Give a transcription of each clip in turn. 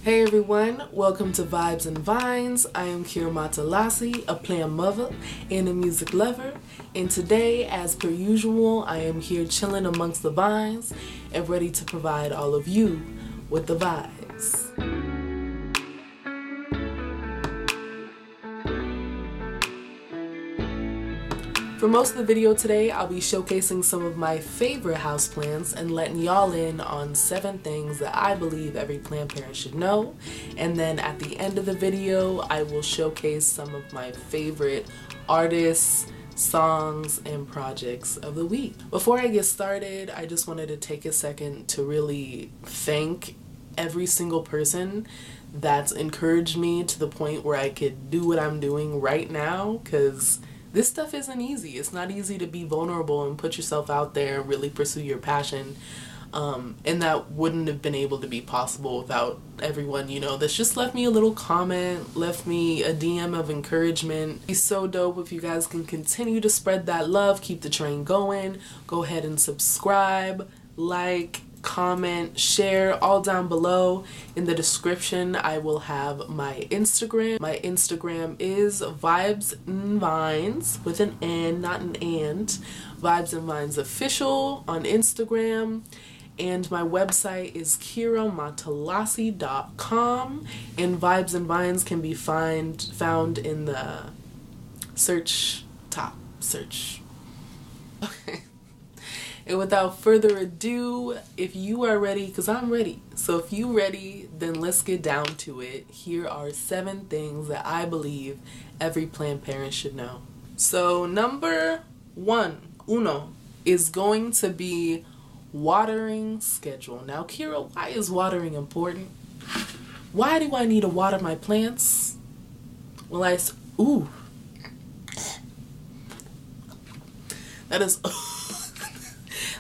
Hey everyone, welcome to Vibes and Vines. I am Montell, a plant mother and a music lover, and today, as per usual, I am here chilling amongst the vines and ready to provide all of you with the vibes. For most of the video today, I'll be showcasing some of my favorite houseplants and letting y'all in on 7 things that I believe every plant parent should know. And then at the end of the video, I will showcase some of my favorite artists, songs, and projects of the week. Before I get started, I just wanted to take a second to really thank every single person that's encouraged me to the point where I could do what I'm doing right now, because this stuff isn't easy. It's not easy to be vulnerable and put yourself out there and really pursue your passion. And that wouldn't have been able to be possible without everyone, that's just left me a little comment, left me a DM of encouragement. It'd be so dope if you guys can continue to spread that love, keep the train going. Go ahead and subscribe, like, comment, share, all down below. In the description I will have my Instagram. My Instagram is Vibes and Vines with an N, not an and. Vibes and Vines Official on Instagram. And my website is kiramontell.com, and Vibes and Vines can be found in the search. Okay. And without further ado, if you are ready, because I'm ready, so if you're ready, then let's get down to it. Here are 7 things that I believe every plant parent should know. So number 1, is going to be watering schedule. Now, Kira, why is watering important? Why do I need to water my plants? Well,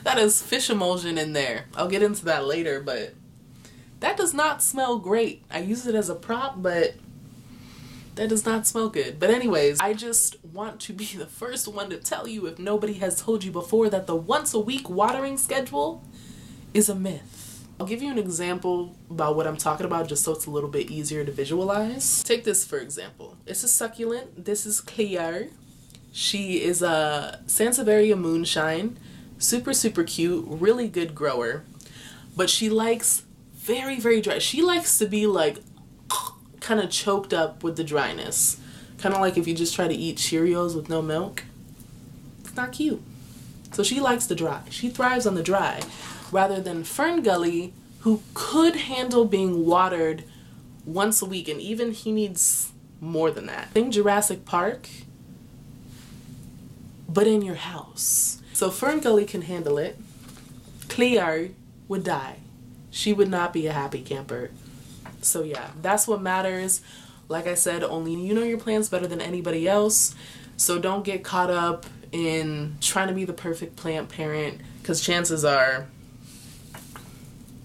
that is fish emulsion in there. I'll get into that later, but that does not smell great. I use it as a prop, but that does not smell good. But anyways, I just want to be the first one to tell you, if nobody has told you before, that the once a week watering schedule is a myth. I'll give you an example about what I'm talking about just so it's a little bit easier to visualize. Take this for example. It's a succulent. This is Cleo. She is a Sansevieria moonshine. Super cute, really good grower, but she likes very dry. She likes to be like kind of choked up with the dryness, kind of like if you just try to eat Cheerios with no milk. It's not cute. So she likes the dry. She thrives on the dry, rather than Fern Gully, who could handle being watered once a week, and even he needs more than that. Think Jurassic Park, but in your house. So Fern Gully can handle it. Cleo would die. She would not be a happy camper. So yeah, that's what matters. Like I said, only you know your plants better than anybody else. So don't get caught up in trying to be the perfect plant parent, because chances are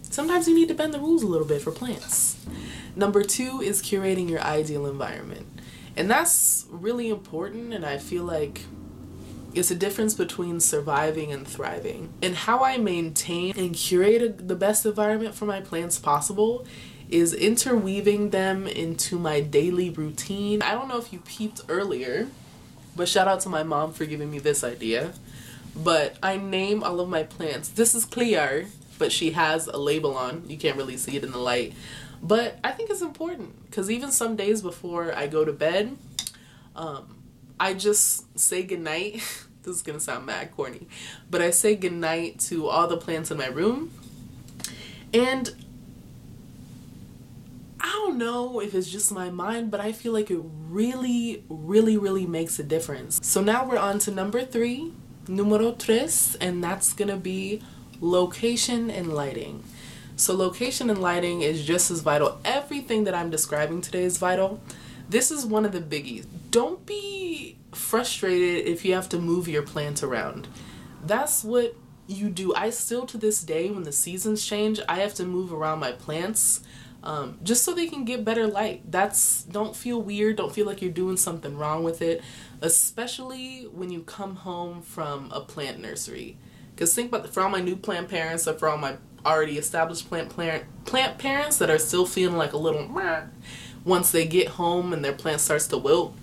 sometimes you need to bend the rules a little bit for plants. Number 2 is curating your ideal environment. And that's really important, and I feel like it's a difference between surviving and thriving. And how I maintain and curate the best environment for my plants possible is interweaving them into my daily routine. I don't know if you peeped earlier, but shout out to my mom for giving me this idea. But I name all of my plants. This is Cleo, but she has a label on. You can't really see it in the light. But I think it's important, because even some days before I go to bed, I just say goodnight. This is gonna sound mad corny, but I say goodnight to all the plants in my room. And I don't know if it's just my mind, but I feel like it really makes a difference. So now we're on to number 3, numero 3, and that's gonna be location and lighting. So location and lighting is just as vital. Everything that I'm describing today is vital. This is one of the biggies. Don't be frustrated if you have to move your plant around. That's what you do. I still, to this day, when the seasons change, I have to move around my plants just so they can get better light. Don't feel weird. Don't feel like you're doing something wrong with it, especially when you come home from a plant nursery. Because think about for all my new plant parents, or for all my already established plant parents that are still feeling like a little meh once they get home and their plant starts to wilt.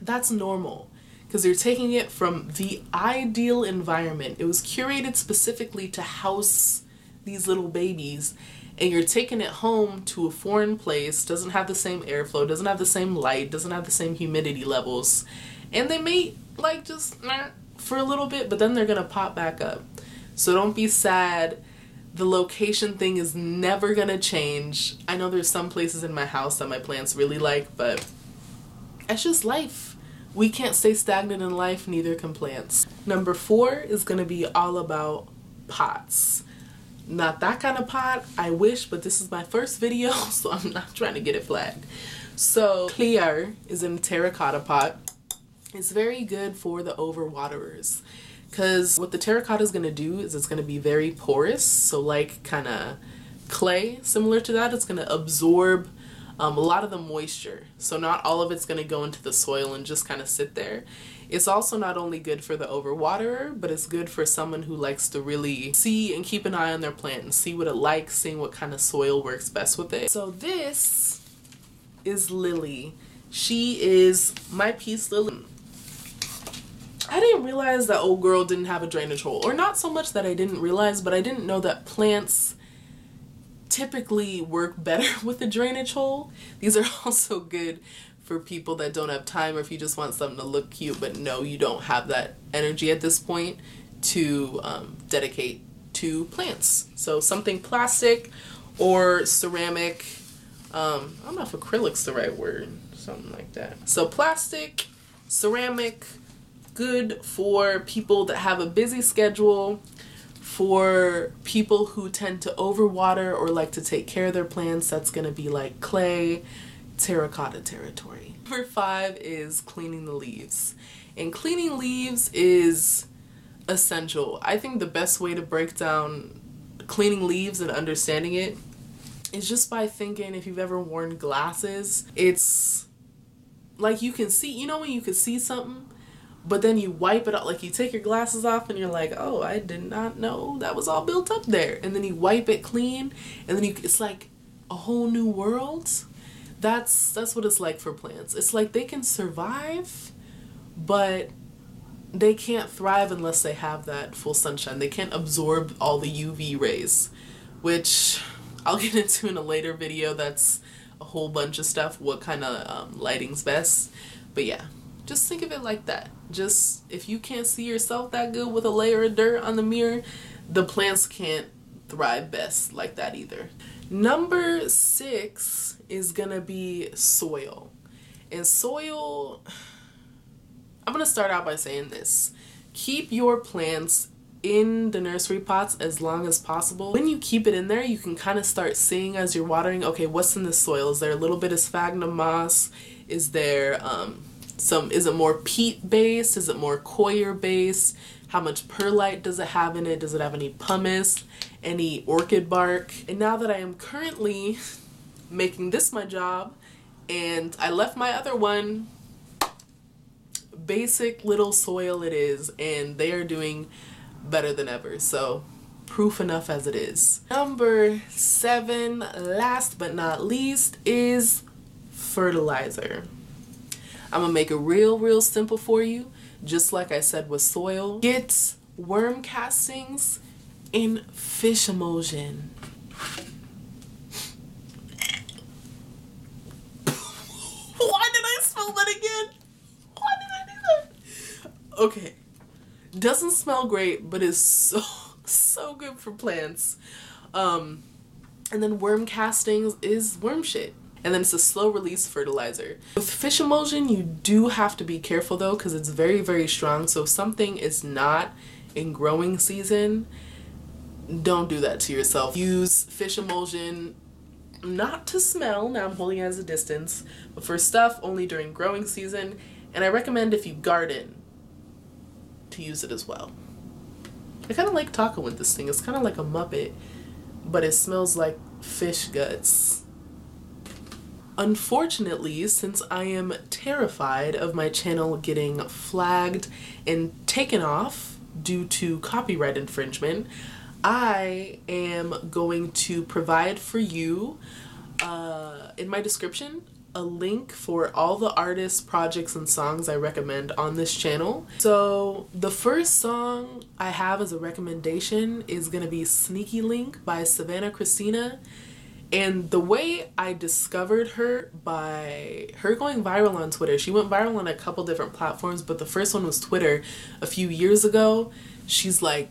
That's normal, because you're taking it from the ideal environment. It was curated specifically to house these little babies, and you're taking it home to a foreign place, doesn't have the same airflow, doesn't have the same light, doesn't have the same humidity levels, and they may like just for a little bit, but then they're gonna pop back up. So don't be sad. The location thing is never gonna change. I know there's some places in my house that my plants really like, but it's just life. We can't stay stagnant in life, neither can plants. Number 4 is gonna be all about pots. Not that kind of pot, I wish, but this is my first video, so I'm not trying to get it flagged. So Clear is in a terracotta pot. It's very good for the overwaterers, because what the terracotta is going to do is it's going to be very porous, so like kind of clay, similar to that. It's going to absorb a lot of the moisture, so not all of it's going to go into the soil and just kind of sit there. It's also not only good for the overwaterer, but it's good for someone who likes to really see and keep an eye on their plant and see what it likes, seeing what kind of soil works best with it. So this is Lily. She is my peace lily. I didn't realize that old girl didn't have a drainage hole, or not so much that I didn't realize, but I didn't know that plants typically work better with a drainage hole. These are also good for people that don't have time, or if you just want something to look cute but no, you don't have that energy at this point to dedicate to plants. So something plastic or ceramic, I don't know if acrylic's the right word, something like that. So plastic, ceramic, good for people that have a busy schedule, for people who tend to overwater or like to take care of their plants. That's gonna be like clay, terracotta territory. Number 5 is cleaning the leaves. And cleaning leaves is essential. I think the best way to break down cleaning leaves and understanding it is just by thinking, if you've ever worn glasses, it's like you can see, you know when you can see something, but then you wipe it out, like you take your glasses off and you're like, oh, I did not know that was all built up there. And then you wipe it clean, and then it's like a whole new world. That's what it's like for plants. It's like they can survive, but they can't thrive unless they have that full sunshine. They can't absorb all the UV rays, which I'll get into in a later video. That's a whole bunch of stuff, what kind of lighting's best. But yeah, just think of it like that. Just, if you can't see yourself that good with a layer of dirt on the mirror, the plants can't thrive best like that either. Number 6 is gonna be soil. And soil, I'm gonna start out by saying this. Keep your plants in the nursery pots as long as possible. When you keep it in there, you can kind of start seeing as you're watering, okay, what's in the soil? Is there a little bit of sphagnum moss? Is there is it more peat based? Is it more coir based? How much perlite does it have in it? Does it have any pumice? Any orchid bark? And now that I am currently making this my job, and I left my other one, basic little soil it is, and they are doing better than ever. So proof enough as it is. Number 7, last but not least, is fertilizer. I'm gonna make it real simple for you. Just like I said with soil, get worm castings in fish emulsion. Why did I spell that again? Why did I do that? Okay, doesn't smell great, but is so good for plants. And then worm castings is worm shit. And then it's a slow release fertilizer. With fish emulsion, you do have to be careful though, because it's very strong. So if something is not in growing season, don't do that to yourself. Use fish emulsion not to smell, now I'm holding it as a distance, but for stuff only during growing season. And I recommend if you garden to use it as well. I kind of like talking with this thing. It's kind of like a Muppet, but it smells like fish guts. Unfortunately, since I am terrified of my channel getting flagged and taken off due to copyright infringement, I am going to provide for you in my description a link for all the artists, projects, and songs I recommend on this channel. So the first song I have as a recommendation is gonna be Sneaky Link by Savannah, Cristina. And the way I discovered her, by her going viral on Twitter. She went viral on a couple different platforms, but the first one was Twitter a few years ago. She's like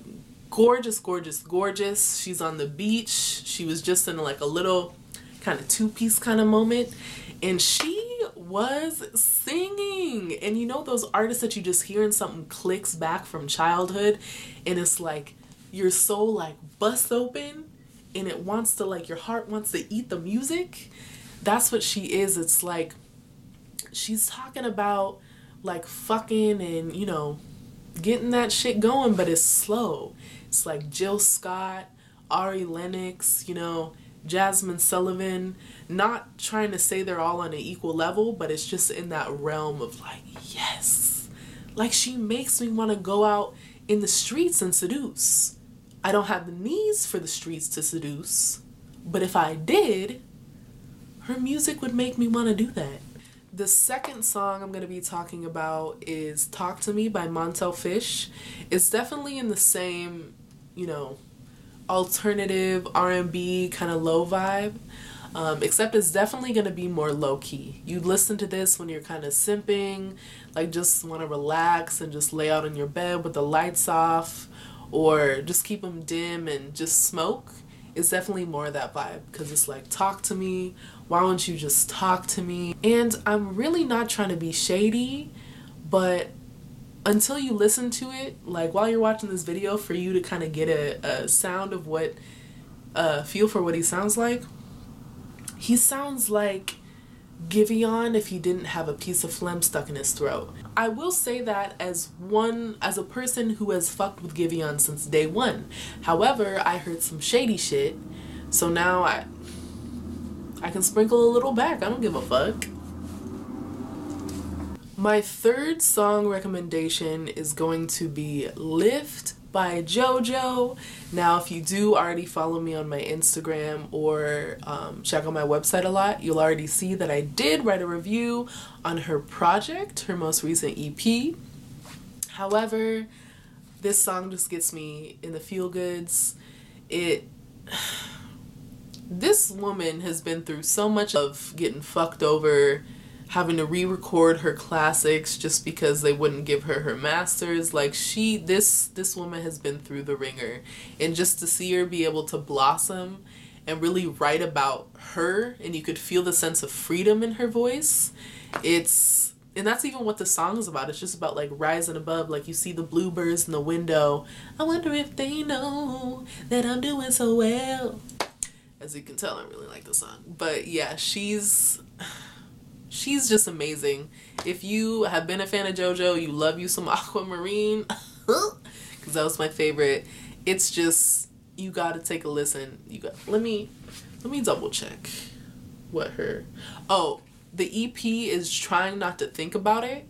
gorgeous, gorgeous, gorgeous. She's on the beach. She was just in like a little kind of two-piece kind of moment, and she was singing. And you know those artists that you just hear and something clicks back from childhood, and it's like your soul like busts open and it wants to, like, your heart wants to eat the music. That's what she is. It's like she's talking about like fucking and, you know, getting that shit going, but it's slow. It's like Jill Scott, Ari Lennox, you know, Jasmine Sullivan. Not trying to say they're all on an equal level, but it's just in that realm of like, yes, like she makes me want to go out in the streets and seduce. I don't have the knees for the streets to seduce, but if I did, her music would make me want to do that. The second song I'm going to be talking about is Talk to Me by Montell. It's definitely in the same, you know, alternative R&B kind of low vibe, except it's definitely going to be more low-key. You listen to this when you're kind of simping, like just want to relax and just lay out in your bed with the lights off, or just keep them dim and just smoke. It's definitely more of that vibe, because it's like, talk to me, why don't you just talk to me? And I'm really not trying to be shady, but until you listen to it, like while you're watching this video, for you to kind of get a sound of what, feel for what he sounds like. He sounds like Giveon if he didn't have a piece of phlegm stuck in his throat. I will say that as a person who has fucked with Giveon since day one. However, I heard some shady shit, so now I can sprinkle a little back. I don't give a fuck. My third song recommendation is going to be Lift by JoJo. Now, if you do already follow me on my Instagram or check out my website a lot, you'll already see that I did write a review on her project, her most recent EP. However, this song just gets me in the feel goods. This woman has been through so much of getting fucked over, having to re-record her classics just because they wouldn't give her her masters. Like this woman has been through the ringer, and just to see her be able to blossom and really write about her, and you could feel the sense of freedom in her voice. And that's even what the song is about. It's just about like rising above. Like you see the bluebirds in the window. I wonder if they know that I'm doing so well. As you can tell, I really like the song. But yeah, she's just amazing. If you have been a fan of JoJo, you love you some Aquamarine, because that was my favorite. It's just, you gotta take a listen. Let me double check what her, the EP is Trying Not to Think About It,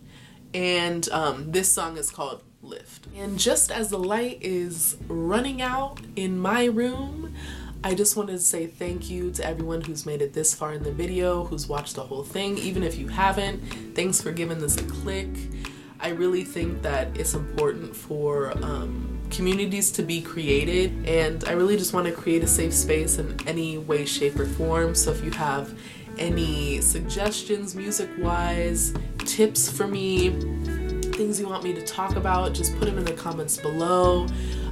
and this song is called Lift. And just as the light is running out in my room, I just wanted to say thank you to everyone who's made it this far in the video, who's watched the whole thing. Even if you haven't, thanks for giving this a click. I really think that it's important for communities to be created, and I really just want to create a safe space in any way, shape, or form. So if you have any suggestions music-wise, tips for me, things you want me to talk about, just put them in the comments below.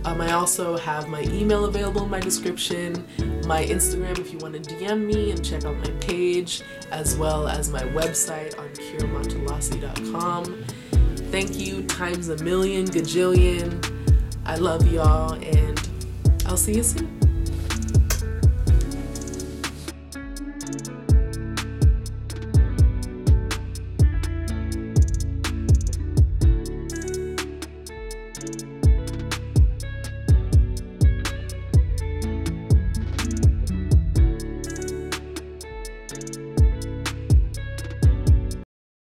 I also have my email available in my description, my Instagram if you want to DM me and check out my page, as well as my website on curating.com. Thank you times a million, gajillion. I love y'all, and I'll see you soon.